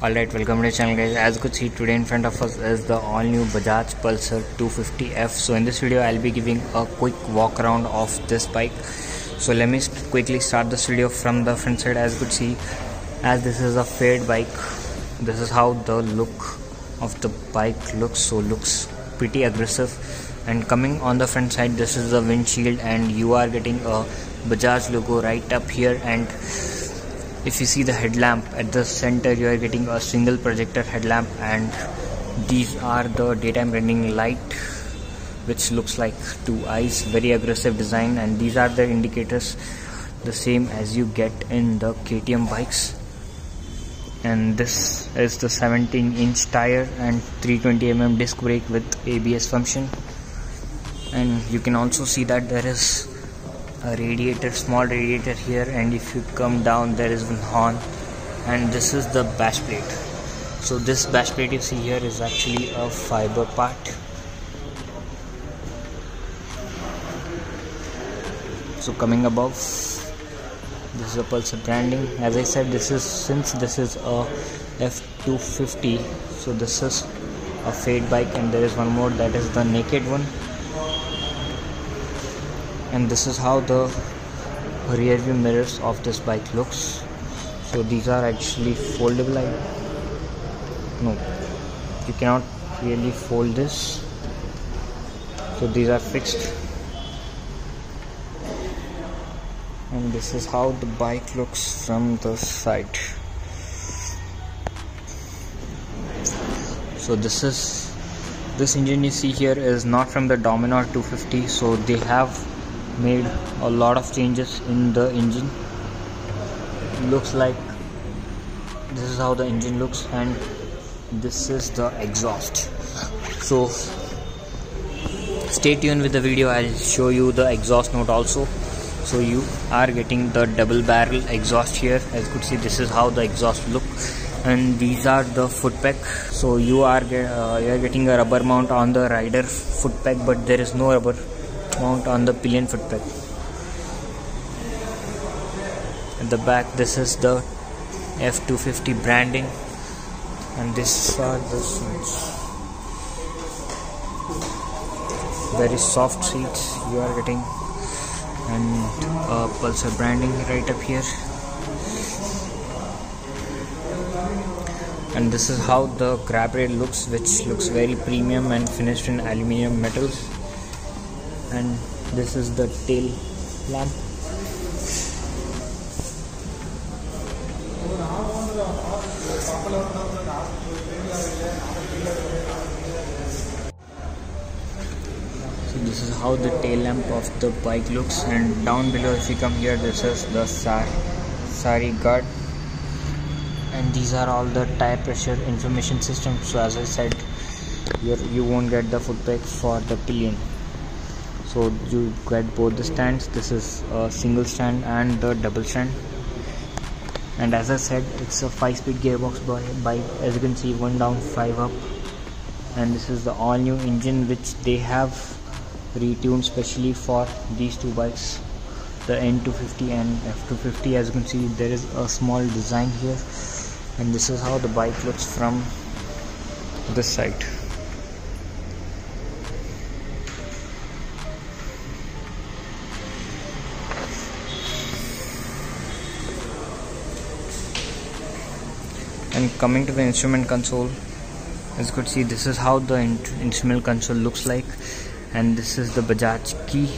Alright, welcome to the channel guys. As you could see, today in front of us is the all new Bajaj Pulsar 250F. So in this video I'll be giving a quick walk around of this bike. So let me quickly start this video from the front side. As you could see, as this is a fade bike, this is how the look of the bike looks. So looks pretty aggressive. And coming on the front side, this is the windshield and you are getting a Bajaj logo right up here. And if you see the headlamp at the center, you are getting a single projector headlamp, and these are the daytime running light which looks like two eyes. Very aggressive design. And these are the indicators, the same as you get in the KTM bikes. And this is the 17-inch tire and 320mm disc brake with ABS function. And you can also see that there is a radiator, small radiator here, and if you come down there is one horn. And this is the bash plate. So this bash plate you see here is actually a fiber part. So coming above, this is a Pulsar branding. As I said, this is, since this is a F250, so this is a fade bike, and there is one more, that is the naked one. And this is how the rear view mirrors of this bike looks. So these are actually foldable. No, you cannot really fold this, so these are fixed. And this is how the bike looks from the side. So this engine you see here is not from the Dominar 250, so they have made a lot of changes in the engine. Looks like this is how the engine looks, and this is the exhaust. So stay tuned with the video, I'll show you the exhaust note also. So you are getting the double barrel exhaust here. As you could see, this is how the exhaust look. And these are the foot peg. So you are getting a rubber mount on the rider foot peg, but there is no rubber mount on the pillion foot peg. At the back, this is the F250 branding, and these are the seats. Very soft seats you are getting, and Pulsar branding right up here. And this is how the grab rail looks, which looks very premium and finished in aluminium metals. And this is the tail lamp. So this is how the tail lamp of the bike looks. And down below, if you come here, this is the sari guard, and these are all the tire pressure information systems. So as I said, you won't get the foot peg for the pillion. So you get both the stands. This is a single stand and the double stand. And as I said, it's a 5-speed gearbox bike. As you can see, 1 down 5 up. And this is the all new engine which they have retuned specially for these two bikes, the N250 and F250. As you can see, there is a small design here, and this is how the bike looks from this side. And coming to the instrument console, as you could see, this is how the instrument console looks like, and this is the Bajaj key.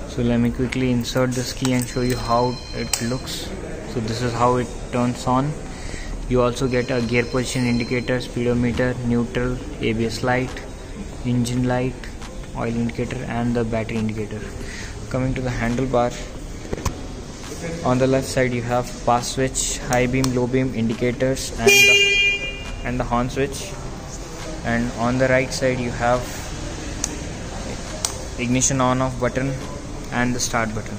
So let me quickly insert this key and show you how it looks. So this is how it turns on. You also get a gear position indicator, speedometer, neutral, ABS light, engine light, oil indicator, and the battery indicator. Coming to the handlebar, on the left side you have pass switch, high beam, low beam indicators, and the horn switch. And on the right side you have ignition on off button and the start button.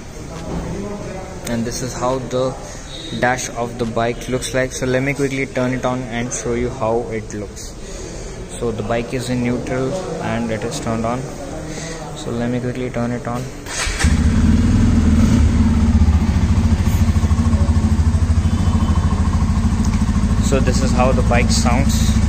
And this is how the dash of the bike looks like. So let me quickly turn it on and show you how it looks. So the bike is in neutral and it is turned on. So let me quickly turn it on. So this is how the bike sounds.